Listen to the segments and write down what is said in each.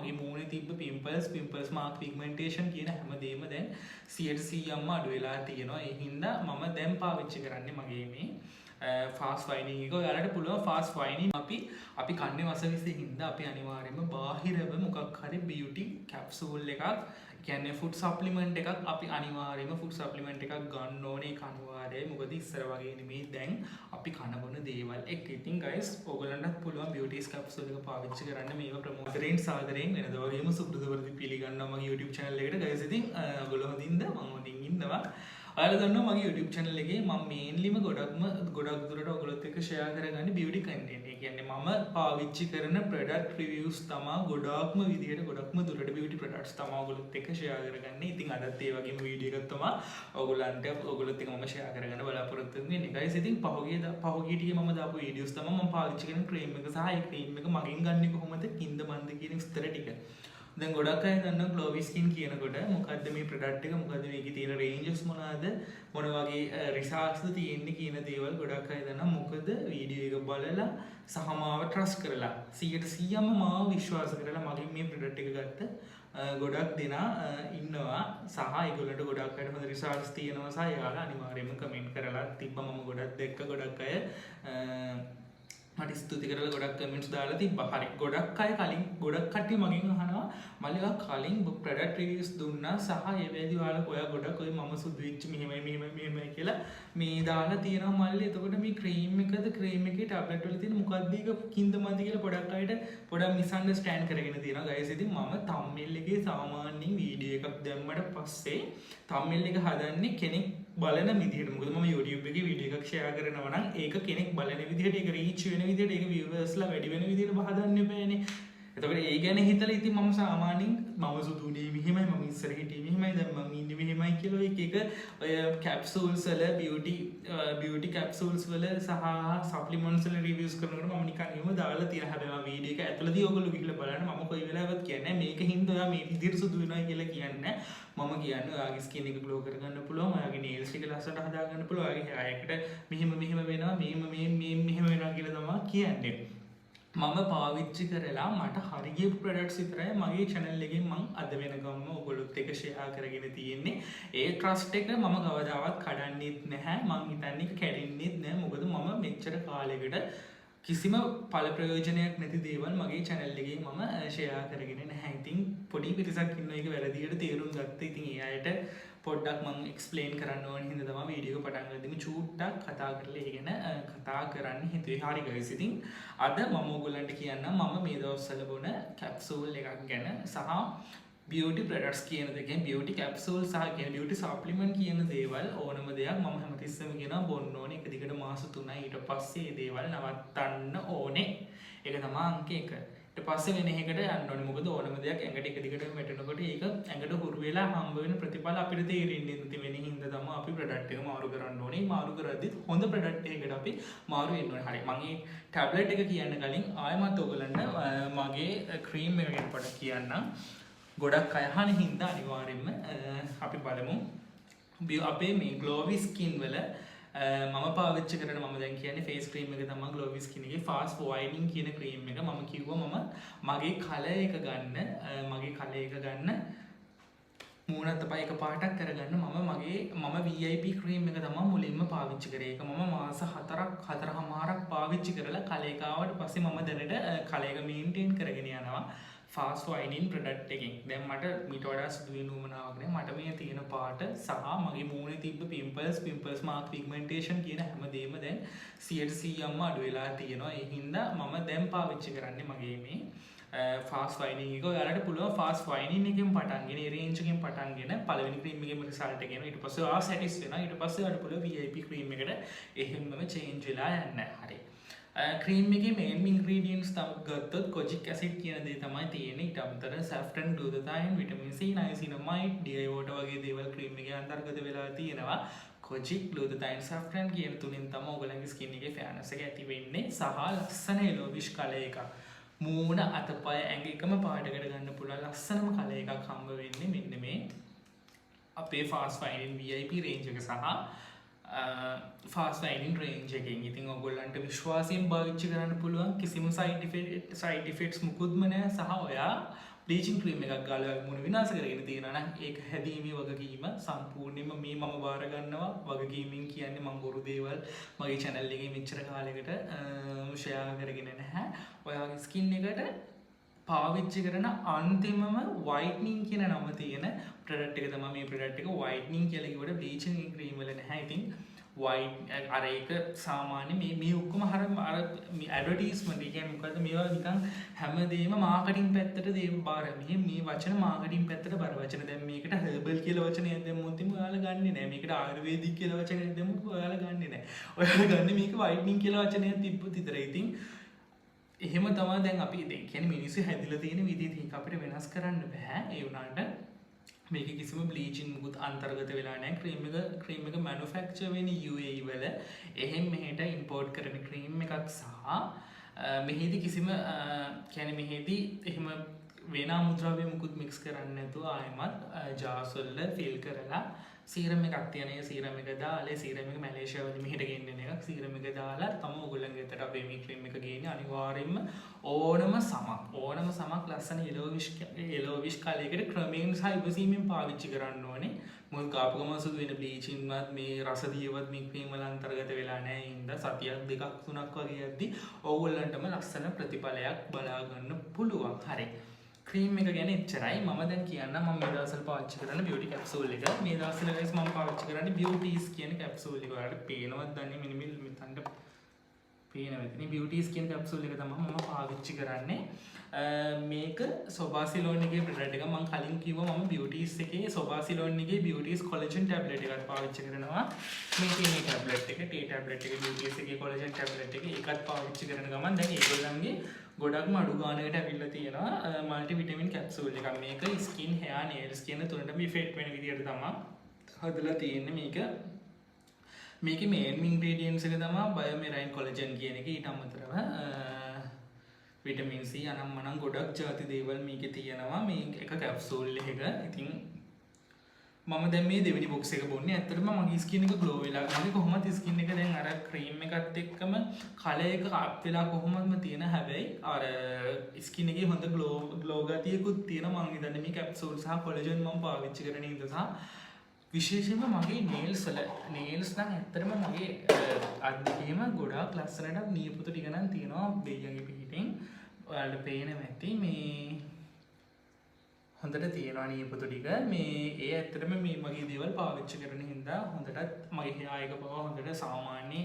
මගේ මූණේ තිබ්බ pimples mark pigmentation කියන හැමදේම දැන් 100%ක්ම අඩු වෙලා තියෙනවා. ඒ හින්දා මම දැන් පාවිච්චි කරන්නේ මගේ මේ ෆාස්ට් වයිනින් එක. ඔයාලට පුළුවන් ෆාස්ට් වයිනින් අපි කන්නේ වසවිසෙ හින්දා අපි අනිවාර්යයෙන්ම බාහිරව මොකක් හරි බියුටි කැප්සූල් එකක් කියන්නේ ෆුඩ් සප්ලිමන්ට් එකක් අපි අනිවාර්යයෙන්ම ෆුඩ් සප්ලිමන්ට් එකක් ගන්න ඕනේ. ඒක අනිවාර්යයි. මොකද ඉස්සර වගේ නෙමෙයි දැන් අපි කන බොන දේවල් එක්ක. ඉතින් ගයිස් ඔයගලන්ටත් පුළුවන් බියුටිස් කැප්සූල් එක පාවිච්චි කරන්න. මේව ප්‍රමෝටරෙන් සාදරයෙන් වෙනද වගේම සුපුරුදු පිළිගන්නවා මගේ YouTube channel එකට. ගයිස් ඉතින් ඔයගොල්ලෝ හොඳින්ද? මම හොඳින් ඉන්නවා. ඔයාලා දන්නවා මගේ YouTube channel එකේ මම මේන්ලිම ගොඩක් දුරට ඔයගොල්ලොත් එක්ක ෂෙයා කරගන්නේ බියුටි කන්ටෙන්ට්. ඒ කියන්නේ මම පාවිච්චි කරන ප්‍රොඩක්ට් රිවිව්ස් තමයි ගොඩක්ම විදියට ගොඩක්ම දුරට බියුටි ප්‍රොඩක්ට්ස් තමයි ඔයගොල්ලොත් එක්ක ෂෙයා කරගන්නේ. ඉතින් අදත් ඒ වගේම වීඩියෝ එකක් තමයි ඔයගොල්ලොත් එක්ක මම ෂෙයා කරගන්න බලාපොරොත්තු වෙන්නේ. guys ඉතින් පහුගිය ටිකේ මම දාපු වීඩියෝස් තමයි මම පාවිච්චි කරන ක්‍රීම් එක සහ ඒ ක්‍රීම් එක මගෙන් ගන්නේ කොහොමද කින්ද මන්ද කියන විස්තර ටික. දැන් ගොඩක් අය දන්නවා ග්ලෝවි ස්කින් කියනකොට මොකද්ද මේ ප්‍රොඩක්ට් එක, මොකද්ද මේකේ තියෙන රේන්ජස් මොනවාද, මොන වගේ රිසල්ට්ස්ද තියෙන්නේ කියන දේවල් ගොඩක් අය දන්නවා. මොකද වීඩියෝ එක බලලා සහ මාව ට්‍රස්ට් කරලා 100%ම මාව විශ්වාස කරලා මගෙන් මේ ප්‍රොඩක්ට් එක ගත්ත ගොඩක් දෙනා ඉන්නවා. සහ ඒගොල්ලන්ට ගොඩක් අයට හොඳ රිසල්ට්ස් තියෙනවා. සහ එයාලා අනිවාර්යයෙන්ම කමෙන්ට් කරලා තිබ්බා. මම ගොඩක් දැක්ක ගොඩක් අය මට ස්තුති කරලා ගොඩක් කමෙන්ට්ස් දාලා තිබ්බා. හරි. ගොඩක් අය කලින් ගොඩක් කට්ටිය මගෙන් අහනවා මල්ලිවා කලින් ප්‍රොඩක්ට් රිවිව්ස් දුන්නා සහ ඒ වෙලේදී ඔයාලා ගොඩක් ඔය මම සුදු වෙච්ච මෙහෙමයි කියලා මේ දාලා තියෙනවා මල්ලි. එතකොට මේ ක්‍රීම් එකද ක්‍රීම් එකේ ටැබ්ලට් වල තියෙන මොකක්ද ඒක කින්ද මන්ද කියලා පොඩක් අයට පොඩක් මිස්අන්ඩර්ස්ටෑන්ඩ් කරගෙන තියෙනවා. ගයිස් ඉතින් මම තම්බ්නෙල් එකේ සාමාන්‍යයෙන් වීඩියෝ එකක් දැම්මට පස්සේ තම්බ්නෙල් එක හදන්නේ කෙනෙක් බලන විදිහට. මොකද මම YouTube එකේ වීඩියෝ එකක් ෂෙයා කරනවා නම් ඒක කෙනෙක් බලන විදිහට, ඒක රීච් වෙන විදිහට, ඒක viewers-ලා වැඩි වෙන විදිහට හදන්න බෑනේ. එතකොට ඒ ගැන හිතලා ඉතින් මම සාමාන්‍යයෙන් මම සුදුනේ මෙහෙමයි, මම ඉස්සර හිටියේ මෙහෙමයි, දැන් මම ඉන්නේ මෙහෙමයි කියලා එක ඔය කැප්සූල්ස් වල බියුටි කැප්සූල්ස් වල සහ සප්ලිමන්ට්ස් වල රිවිව්ස් කරනකොට මම නිකන් එහෙම දාලා තියෙන. හැබැයි මම වීඩියෝ එක ඇතුළතදී ඔයගොල්ලෝ ගිහලා බලන්න. මම කොයි වෙලාවවත් කියන්නේ මේක හින්දා ඔයා මේ විදිහට සුදු වෙනවා කියලා කියන්නේ. මම කියන්නේ ඔයාගේ ස්කින් එක ග්ලෝ කරගන්න පුළුවන්, ඔයාගේ නේල්ස් ටික ලස්සනට හදාගන්න පුළුවන්, ඔයාගේ hair එකට මෙහෙම වෙනවා, මෙහෙම වෙනවා කියලා තමයි කියන්නේ. මම පාවිච්චි කරලා මට හරි ගිය ප්‍රොඩක්ට්ස් විතරයි මගේ channel එකෙන් මම අද වෙනකම්ම ඔයගොල්ලොත් එක්ක ෂෙයා කරගෙන තියෙන්නේ. ඒ ට්‍රස්ට් එක මම කවදාවත් කඩන්නෙත් නැහැ. මං හිතන්නේ කැඩෙන්නෙත් නැහැ. මොකද මම මෙච්චර කාලයකට කිසිම ඵල ප්‍රයෝජනයක් නැති දේවල් මගේ channel එකේ මම ෂෙයා කරගෙන නැහැ. ඉතින් පොඩි පිරිසක් ඉන්නවා ඒක වැරදියට තේරුම් ගත්තා. ඉතින් ඒ අයට පොඩ්ඩක් මම එක්ස්ප්ලেইন කරන්න ඕන හින්දා තමයි වීඩියෝ එක පටන් ගත්තේ. මේ චූට්ටක් කතා කරලා ඒ ගැන කතා කරන්න හිතුවේ. හරි ගයිස් ඉතින් අද මම ඔයගොල්ලන්ට කියන්නම් මම මේ දවස්වල බොන කැප්සූල් එකක් ගැන සහ බියුටි ප්‍රොඩක්ට්ස් කියන දෙකෙන් බියුටි කැප්සූල් සහ කියන බියුටි සප්ලිමන්ට් කියන දේවල් ඕනම දෙයක් මම හැමතිස්සෙම කියනවා බොන්න ඕනේ. එක දිගට මාස 3යි ඊට පස්සේ මේ දේවල් නවත්තන්න ඕනේ. ඒක තමයි අංක 1. ඊට පස්සේ වෙන එකකට යන්න ඕනේ. මොකද ඕනම දෙයක් ඇඟට එක දිගටම වැටෙනකොට ඒක ඇඟට හුරු වෙලා හම්බ වෙන ප්‍රතිඵල අපිට තේරෙන්නේ නැති වෙන හින්දා තමයි අපි ප්‍රොඩක්ට් එක මාරු කරන්න ඕනේ. මාරු කරද්දිත් හොඳ ප්‍රොඩක්ට් එකකට අපි මාරු වෙන්න ඕනේ. හරි. මම මේ ටැබ්ලට් එක කියන්න කලින් ආයෙමත් ඔයගලන්ට මගේ ක්‍රීම් එක ගැන පොඩ්ඩක් කියන්නම්. ගොඩක් අය අහන හින්දා අනිවාර්යෙන්ම අපි බලමු. අපේ මේ ග්ලෝවි ස්කින් වල මම පාවිච්චි කරන මම දැන් කියන්නේ ෆේස් ක්‍රීම් එක තමයි ග්ලෝවි ස්කින් එකේ ෆාස්ට් වයිටනින් කියන ක්‍රීම් එක. මම කිව්වා මම මගේ කලර් එක ගන්න මූණත් පය එක පාටක් කරගන්න මම VIP ක්‍රීම් එක තමයි මුලින්ම පාවිච්චි කරේ. ඒක මම මාස 4කමාරක් පාවිච්චි කරලා කලේකාවට පස්සේ මම දැනට කලේක මේන්ටේන් කරගෙන යනවා ෆාස්ට් වයිටනින් ප්‍රොඩක්ට් එකකින්. දැන් මට මීට වඩා සුදු වෙන උවමනාවක් නෑ. මට මේ තියෙන පාට සහ මගේ මූණේ තිබ්බ පිම්පල්ස් මාක් පිග්මන්ටේෂන් කියන හැමදේම දැන් 100%ක්ම අඩු වෙලා තියෙනවා. ඒ හින්දා මම දැන් පාවිච්චි කරන්නේ මගේ මේ ෆාස්ට් වයිටනින් එක. ඔයාලට පුළුවන් ෆාස්ට් වයිටනින් එකෙන් පටන්ගෙන ඒ රේන්ජ් එකෙන් පටන්ගෙන පළවෙනි ක්‍රීම් එකේම රිසල්ට් එක එනවා. ඊට පස්සේ ඔයා සැටිස් වෙනවා. ඊට පස්සේ ඔයාලට පුළුවන් VIP ක්‍රීම් එකට එහෙම්මම චේන්ජ් වෙලා යන්න. හරි. ක්‍රීම් එකේ මේන් ඉන්ග්‍රීඩියන්ට්ස් ගත්තොත් කොජික් ඇසිඩ් කියන දේ තමයි තියෙන්නේ. ඊට අමතරව සැෆ්‍රන්, ග්ලූටාතයින්, විටමින් C, නයිසිනමයිඩ්, DI වෝටර් වගේ දේවල් ක්‍රීම් එකේ අන්තර්ගත වෙලා තියෙනවා. කොජික්, ග්ලූටාතයින්, සැෆ්‍රන් කියන තුنين තමයි ඔයගලගේ ස්කින් එකේ ෆෙයර්නස් එක ඇති වෙන්නේ. සහ ලස්සන යellowish කලර් එකක්. මූණ අතපය ඇඟ එකම පාටකට ගන්න පුළුවන් ලස්සනම කලර් එකක් හම්බ වෙන්නේ මෙන්න මේ අපේ ෆාස්ට් වයිටනින් VIP රේන්ජ් එක සහ ෆාස්ට් වයිටනින් රේන්ජ් එකෙන්. ඉතින් ඔයගොල්ලන්ට විශ්වාසයෙන් පාවිච්චි කරන්න පුළුවන්. කිසිම සයිඩ් ඉෆෙක්ට්ස් මුකුත්ම නැහැ. සහ ඔයා බ්ලීචින් ක්‍රීම් එකක් ගාලා මුණ විනාශ කරගෙන තියෙනවා නම් ඒක හැදීමේ වගකීම සම්පූර්ණයෙන්ම මේ මම බාර ගන්නවා. වගකීමෙන් කියන්නේ මම බොරු දේවල් මගේ channel එකේ මෙච්චර කාලයකට share කරගෙන නැහැ. ඔයාගේ skin එකට පාවිච්චි කරන අන්තිමම whitening කියන නම තියෙන product එක තමයි මේ product එක. whitening කියලා කිව්වට bleaching cream වල නැහැ. ඉතින් white අර ඒක සාමාන්‍ය මේ ඔක්කොම අර ඇඩ්වර්ටයිස්මන්ට් කියන්නේ මොකද්ද මේවා නිකන් හැමදේම මාකටිං පැත්තට දේව බාර මේ වචන මාකටිං පැත්තට බර වචන. දැන් මේකට herbal කියලා වචනයක් දැම්මොත් ඔයාලා ගන්නෙ නෑ. මේකට ආයුර්වේදික් කියලා වචනයක් දැම්මොත් ඔයාලා ගන්නෙ නෑ. ඔයාලා ගන්නෙ මේක whitening කියලා වචනයක් තිබ්බොත් විතරයි. ඉතින් එහෙම තමයි දැන් අපි කියන්නේ මිනිස්සු හැදිලා තියෙන විදිහට ඒක අපිට වෙනස් කරන්න බෑ. ඒ වුණාට මේක කිසිම බ්ලීචින් මුකුත් අන්තර්ගත වෙලා නැහැ. ක්‍රීම් එක මැනුෆැක්චර් වෙන්නේ UAE වල. එහෙන් මෙහෙට ඉම්පෝර්ට් කරන ක්‍රීම් එකක් සහ මෙහෙදි කිසිම කියන්නේ මෙහෙදි එහෙම වෙන අමුද්‍රව්‍ය මුකුත් මික්ස් කරන්නේ නැතුව ආයෙමත් ජාර්ස් වල ෆිල් කරලා සීරම් එකක් තියෙන. ඒ සීරම් එක දාලා සීරම් එක මැලේසියා වලින් මෙහෙට ගෙන්නන එකක්. සීරම් එක දාලා තමයි ඔයගොල්ලන්ගේ අතට අපේ මේ ක්‍රීම් එක ගේන්නේ. අනිවාර්යයෙන්ම ඕනම සමක් ලස්සන yellowish කලයකට ක්‍රමයෙන් සහ ඉවසීමෙන් පාවිච්චි කරන්න ඕනේ. මොකද කාපු ගමන් සුදු වෙන බ්ලීචින්වත් මේ රසදියවත් මේ ක්‍රීම් වල අන්තර්ගත වෙලා නැහැ. ඉතින් සතියක් දෙකක් තුනක් වගේ යද්දි ඕගොල්ලන්ටම ලස්සන ප්‍රතිඵලයක් බලා ගන්න පුළුවන්. හරි. ක්‍රීම් එක ගැන එච්චරයි. මම දැන් කියන්න මම මේ දවස්වල පාවිච්චි කරන බියුටි කැප්සූල් එක. මේ දවස්වල guys මම පාවිච්චි කරන්නේ බියුටිස් කියන කැප්සූල් එක. ඔයාලට පේනවද දන්නේ මිනිමිල් මෙතනට පේනවා. ඉතින් බියුටිස් කියන කැප්සූල් එක තමයි මම පාවිච්චි කරන්නේ. මේක සොබාසිලෝන් එකේ ප්‍රොඩක්ට් එක. මම කලින් කිව්වා මම බියුටිස් එකේ සොබාසිලෝන් එකේ බියුටිස් කොලජන් ටැබ්ලට් එකක් පාවිච්චි කරනවා. මේ තියෙන ටැබ්ලට් එක ටී ටැබ්ලට් එක බියුටිස් එකේ කොලජන් ටැබ්ලට් එක ඒකත් පාවිච්චි කරන ගමන් දැන් ඒගොල්ලන්ගේ ගොඩක්ම අඩු ගානකට ඇවිල්ලා තියෙනවා මල්ටි විටමින් කැප්සූල් එකක්. මේක ස්කින් හෙයාර් නේල්ස් කියන තුනටම ඉෆෙක්ට් වෙන විදිහට තමයි හදලා තියෙන්නේ. මේකේ මේන් ඉන්ග්‍රීඩියන්ට්ස් එක තමයි බයෝමෙරයින් කොලජන් කියන එක. ඊට අමතරව විටමින් C අනම්මනම් ගොඩක් ಜಾති දේවල් මේකේ තියෙනවා මේ එක කැප්සූල් එකක. ඉතින් මම දැන් මේ දෙවෙනි බොක්ස් එක බොන්නේ. ඇත්තටම මගේ ස්කින් එක ග්ලෝ වෙලා. මගේ කොහොමද ස්කින් එක දැන් අර ක්‍රීම් එකත් එක්කම කලර් එක අප් වෙලා කොහොමදම තියෙන. හැබැයි අර ස්කින් එකේ හොඳ ග්ලෝ ගතියකුත් තියෙනවා. මම හිතන්නේ මේ කැප්සූල් සහ කොලජන් මම පාවිච්චි කරන ඉඳලා විශේෂයෙන්ම මගේ නේල්ස් නම් ඇත්තටම මගේ අත් දෙකේම ගොඩාක් ලස්සනට නියපොතු ටික නම් තියෙනවා බෙයියගේ පිටින්. ඔයාලට පේනවා ඇති මේ හොඳට තියෙනවා නියපොතු ටික. මේ ඒ ඇත්තටම මේ මගේ දේවල් පාවිච්චි කරන හින්දා හොඳටත් මගේ හෙයාර් එක පවා හොඳට සාමාන්‍ය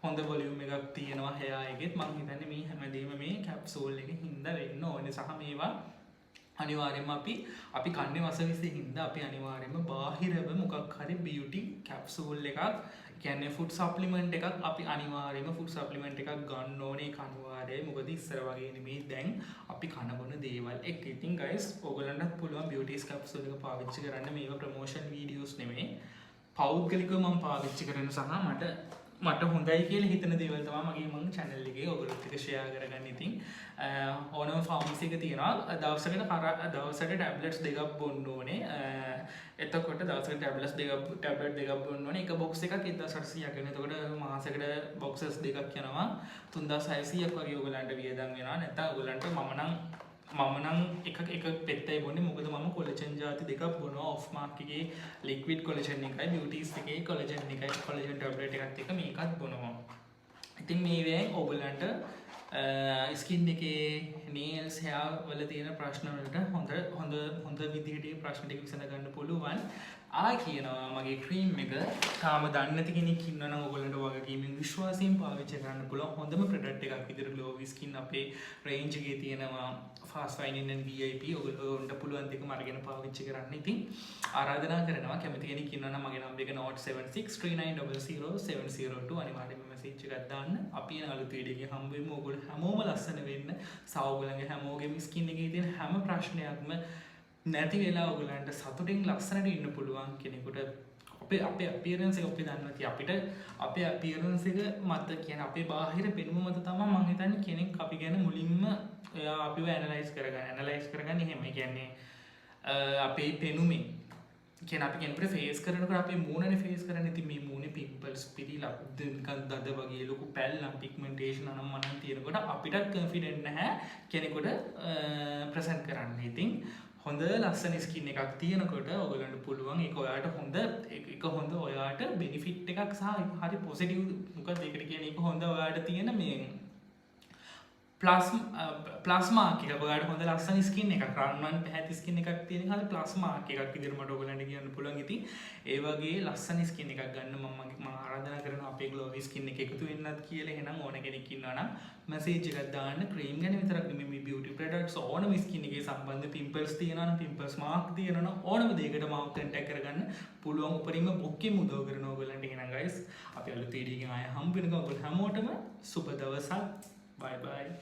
හොඳ වොලියුම් එකක් තියෙනවා හෙයාර් එකෙත්. මම හිතන්නේ මේ හැමදේම මේ කැප්සූල් එකේ හින්දා වෙන්න ඕනේ. සහ මේවා අනිවාර්යයෙන්ම අපි කන්නේ වසවිසෙ හින්දා අපි අනිවාර්යයෙන්ම බාහිරව මොකක් හරි බියුටි කැප්සූල් එකක් කියන්නේ ෆුඩ් සප්ලිමන්ට් එකක් අපි අනිවාර්යයෙන්ම ෆුඩ් සප්ලිමන්ට් එකක් ගන්න ඕනේ. ඒක අනිවාර්යයි. මොකද ඉස්සර වගේ නෙමෙයි දැන් අපි කන බොන දේවල් එක්ක. ඉතින් guys ඔයගොල්ලන්ටත් පුළුවන් බියුටිස් කැප්සූල් එක පාවිච්චි කරන්න. මේවා ප්‍රොමෝෂන් වීඩියෝස් නෙමෙයි. පෞද්ගලිකව මම පාවිච්චි කරන සහ මට හොඳයි කියලා හිතන දේවල් තමයි මගේ channel එකේ ඔයගොල්ලොත් එක්ක share කරගන්න. ඉතින් ඕනම ෆාමසි එක තියෙනවා. දවසකට ටැබ්ලට්ස් දෙකක් බොන්න ඕනේ. එතකොට දවසකට ටැබ්ලට් දෙකක් බොන්න ඕනේ. එක බොක්ස් එකක් 1800ක් වෙන. එතකොට මාසෙකට බොක්සස් දෙකක් යනවා 3600ක් වගේ ඔයගොල්ලන්ට වියදම් වෙනවා. නැත්නම් ඔයගොල්ලන්ට මම නම් එක පෙත්තයි බොන්නේ. මොකද මම කොලජන් ಜಾති දෙකක් බොනවා. ඔෆ් මාක් එකේ ලික්විඩ් කොලජන් එකයි බියුටිස් එකේ කොලජන් ටැබ්ලට් එකත් එක මේකත් බොනවා. ඉතින් මේවෙන් ඔයගොල්ලන්ට ස්කින් එකේ නේල්ස් හෙයාර් වල තියෙන ප්‍රශ්න වලට හොඳ විදිහට ප්‍රශ්න ටික විසඳ ගන්න පුළුවන්. කියනවා මගේ ක්‍රීම් එක තාම දන්නේ නැති කෙනෙක් ඉන්නවා නම් ඔයගොල්ලන්ට වගකීමෙන් විශ්වාසයෙන් පාවිච්චි කරන්න පුළුවන් හොඳම ප්‍රොඩක්ට් එකක් විදිහට Glowy Skin අපේ රේන්ජ් එකේ තියෙනවා. fast finding and VIP ඔයගොල්ලන්ට පුළුවන් දෙකම අරගෙන පාවිච්චි කරන්න. ඉතින් ආරාධනා කරනවා කැමති කෙනෙක් ඉන්නවා නම් මගේ නම්බර් එක 07639000702 අනිවාර්යයෙන්ම මැසේජ් එකක් දාන්න. අපි යන අලුත් වීඩියෝ එකේ හම්බ වෙමු. ඔයගොල්ලෝ හැමෝම ලස්සන වෙන්න. සාවගලගේ හැමෝගෙම ස්කින් එකේ තියෙන හැම ප්‍රශ්නයක්ම නැති වෙලා ඔයගොල්ලන්ට සතුටින් ලස්සනට ඉන්න පුළුවන් කෙනෙකුට අපේ අපියරන්ස් එක අපි දන්නවා. ඉතින් අපිට අපේ අපියරන්ස් එක මත කියන්නේ අපේ බාහිර පෙනුම මත තමයි මම හිතන්නේ කෙනෙක් අපි ගැන මුලින්ම අපිව ඇනලයිස් කරගන්න එහෙම. කියන්නේ අපේ පෙනුමෙන් කියන අපි කෙනෙකුට ෆේස් කරනකොට අපේ මූණනේ ෆේස් කරන්නේ. ඉතින් මේ මූණේ පිම්පල්ස් පිරීලා නිකන් දද වගේ ලොකු පැල්ලම් පිග්මන්ටේෂන් අනම්මනම් තියෙනකොට අපිට කොන්ෆිඩන්ට් නැහැ කෙනෙකුට ප්‍රසන්ට් කරන්න. ඉතින් හොඳ ලස්සන ස්කින් එකක් තියෙනකොට ඔයගලන්ට පුළුවන් ඒක ඔයාට හොඳ ඔයාට බෙනිෆිට් එකක් සහ හරි පොසිටිව් මොකද ඒකට කියන්නේ ඒක හොඳ ඔයාට තියෙන මේ ප්ලස්මාක් එක ඔයාලට හොඳ ලස්සන ස්කින් එකක් රන්වන් පැහැති ස්කින් එකක් තියෙන හරි ප්ලස්මාක් එකක් විදිහට මට ඔයගලන්ට කියන්න පුළුවන්. ඉතින් ඒ වගේ ලස්සන ස්කින් එකක් ගන්න මම ආරාධනා කරනවා අපේ ග්ලෝවි ස්කින් එක එකතු වෙන්නත් කියලා. එහෙනම් ඕන කෙනෙක් ඉන්නවා නම් මැසේජ් එකක් දාන්න. ක්‍රීම් ගැන විතරක් නෙමෙයි මේ බියුටි ප්‍රොඩක්ට්ස් ඕනම ස්කින් එකේ සම්බන්ධ පිම්පල්ස් තියෙනවා නම් පිම්පල්ස් මාක් තියෙනවා නම් ඕනම දෙයකට මාව කන්ටැක්ට් කරගන්න පුළුවන්. උපරිම බොක්කෙම උදව් කරන ඔයගලන්ට. එහෙනම් ගයිස් අපි අලුත් වීඩියෝ එකකින් ආයෙ හම්බ වෙනකම් ඔයගොල්ලෝ හැමෝටම සුබ දවසක්. Bye bye.